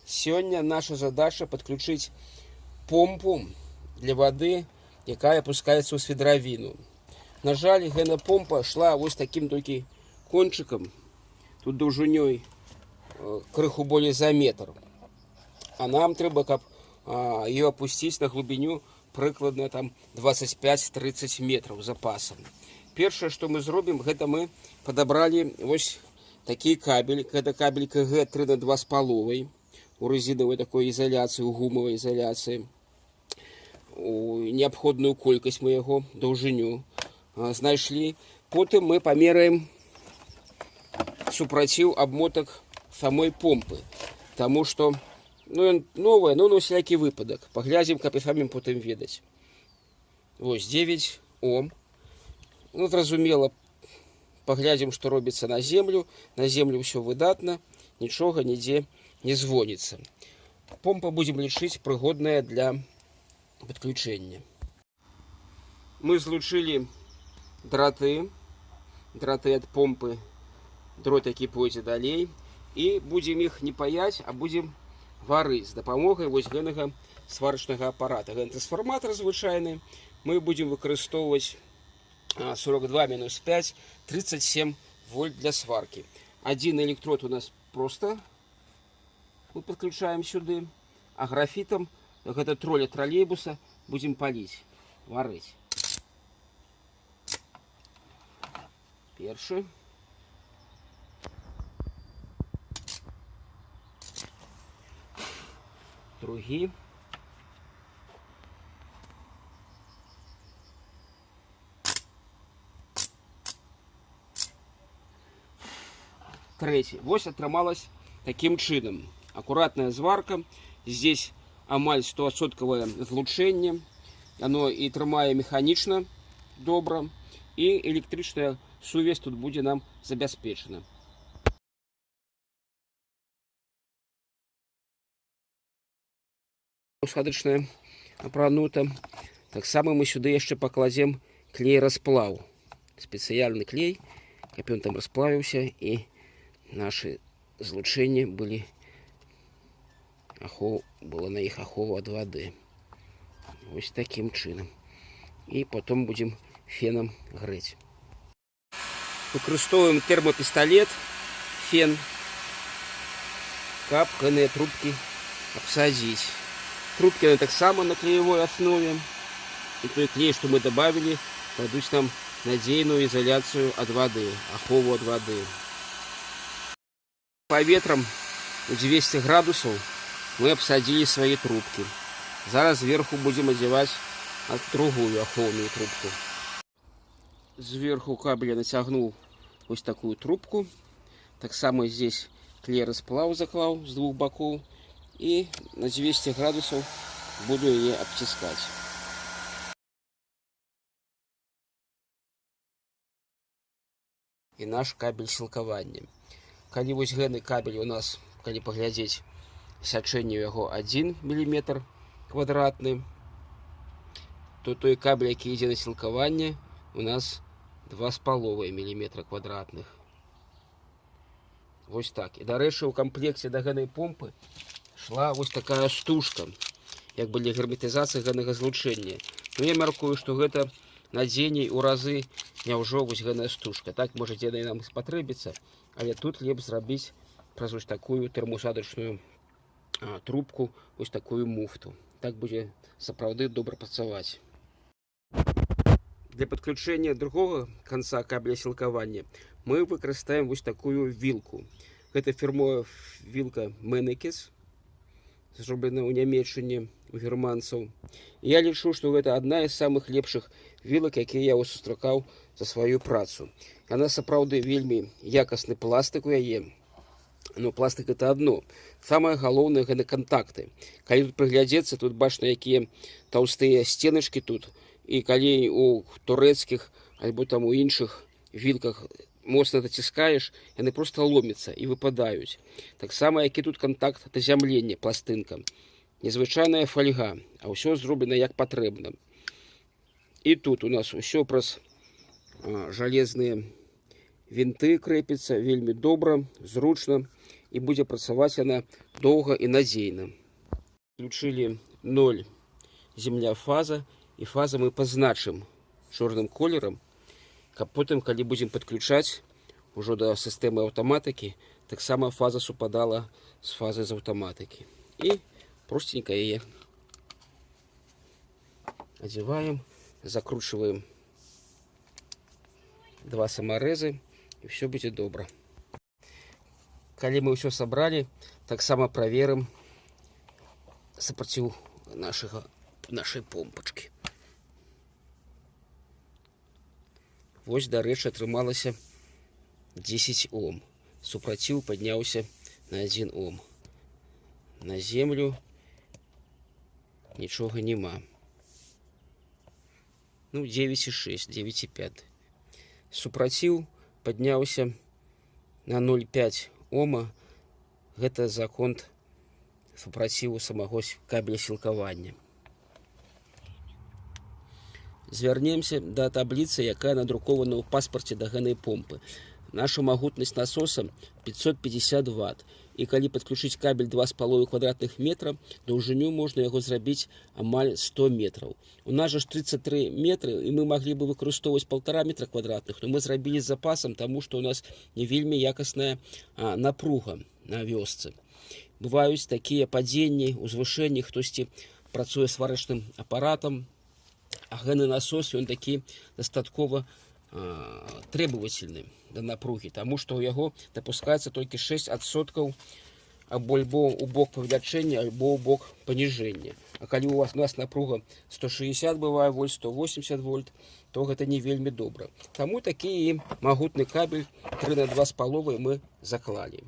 Сегодня наша задача подключить помпу для воды, якая опускается ў свідравіну. На жаль, гэна помпа шла вот таким только кончиком, тут даўжынёй крыху более за метр. А нам трэба, каб ее опустить на глубиню прыкладна там 25-30 метров запасом. Первое, что мы зробим, это мы подобрали вот такие кабель. Это кабель КГ 3 на 2,5 у резиновой такой изоляции, у гумовой изоляции. У необходную колькость мы его даўжыню знайшлі. Потом мы померяем супротив обмоток самой помпы, потому что новая, но на всякий выпадок. Поглядим, как и самим потом ведать. Вот 9 Ом. Ну, зразумела, поглядим, что робится на землю. На землю все выдатно, ничего нигде не звонится. Помпа будем лічыць пригодная для подключения. Мы злучили дроты от помпы, дрот які пойдзе далей, и будем их не паять, а будем варыць з дапамогай вось гэтага сварачнага апарата. Гэта трансформатор звычайны. Мы будем выкарыстоўваць 42-5, 37 вольт для сварки. Один электрод у нас просто мы подключаем сюда, а графитом, это тролля троллейбуса, будем полить, варить. Первый. Другий. Третий. Вось атрымалась таким чином. Аккуратная зварка. Здесь амаль 100% злучэнне. Оно и трымае механично добра. И электричная сувязь тут будет нам забяспечена. Усадачная апранута. Так само мы сюда еще покладем клей расплав. Специальный клей, каб он там расплавился и наши злучения были было на их ахову от воды. Вот таким чином. И потом будем феном греть. Выкористовуем термопистолет, фен, каб гэтыя трубки обсадить. Трубки на так само на клеевой основе. И той клей, что мы добавили, дадут нам надежную изоляцию от воды, ахову от воды. По ветрам 200 градусов мы обсадили свои трубки. Зараз сверху будем одевать другую аховную трубку. Сверху кабеля натягнул вот такую трубку. Так само здесь клей расплав заклал с двух боков. И на 200 градусов буду ее обтискать. И наш кабель сілкавання. Калі вось гэты кабель у нас, калі паглядзець, сячэнне яго 1 мм квадратны, то той кабель, які ідзе на сілкаванне, у нас 2,5 мм квадратных. Вось так. І, дарэчы, у комплекте да гэтай помпы шла вот такая стужка, як бы для герметизации гэтага злучэння. Но я мяркую, что гэта надзейней у разы няўжо вось гэтая стужка. Так, может, яна нам спатрэбіцца, але тут лепш зрабіць праз вось такую тэрмоусадачную трубку, вось такую муфту. Так будзе сапраўды добра працаваць. Для подключения другого конца кабеля сілкавання мы выкарыстаем вот такую вилку. Это фирмовая вилка Mennekes, зроблена ў Нямецчыне, у германцаў. Я лічу, што гэта одна из самых лепшых вилок, якія я сустракаў за сваю працу. Она сапраўды вельмі якасны пластик у яе. Но пластик это одно. Самое галоўнае гэта контакты. Калі тут прыглядзецца, тут бачна, якія таўстыя стеначки тут. И калі у турэцкіх альбо там у іншых вилках моцна доціскаешь, яны просто ломятся и выпадают. Так само, як і тут контакт до зямлення, пластынка. Незвычайная фольга, а ўсё зроблена як патрэбна. И тут у нас ўсё праз железныя винты крэпіцца, вельмі добра, зручна. і будзе працаваць яна доўга і надзейна. Включили 0 земля фаза, і фаза мы пазначым чорным колерам, каб потым, калі будзем падключаць ужо да сістэмы аўтаматыкі, таксама фаза супадала з фазай з аўтаматыкі. І простенько яе одеваем, закручиваем 2 самарэзы, і все будзе добра. Калі мы ўсё сабралі, таксама праверым супраціў нашай помпачкі. Вось, дарэчы, атрымалася 10 Ом. Супраціў падняўся на 1 Ом. На землю нічога няма. Ну, 9,6, 9,5. Супраціў падняўся на 0,5 Ома. Гэта за конт супраціву самого кабеля сілкавання. Звярнемся да табліцы, якая надрукавана ў паспарце да гэтай помпы. Наша магутнасць насоса 550 Вт. І калі падключыць кабель 2,5 квадратных метра, даўжыню можна яго зрабіць амаль 100 метраў. У нас жа 33 метры, і мы маглі бы выкарыстоўваць 1,5 метра квадратных, но мы зрабілі з запасам, таму што ў нас не вельмі якасная напруга на вёсцы. Бываюць такія падзенні, узвышэнні, хтосьці працуе сварачным апаратам, а гэны насос, ён такі дастаткова требовательны да напругі, таму што ў яго дапускаецца толькі 6% альбо ў бок павелічэння, альбо ў бок паніжэння. А калі у нас напруга 160 бывае вольт, 180 вольт, то гэта не вельмі добра. Таму такі магутны кабель 3 на 2,5 мы заклалі.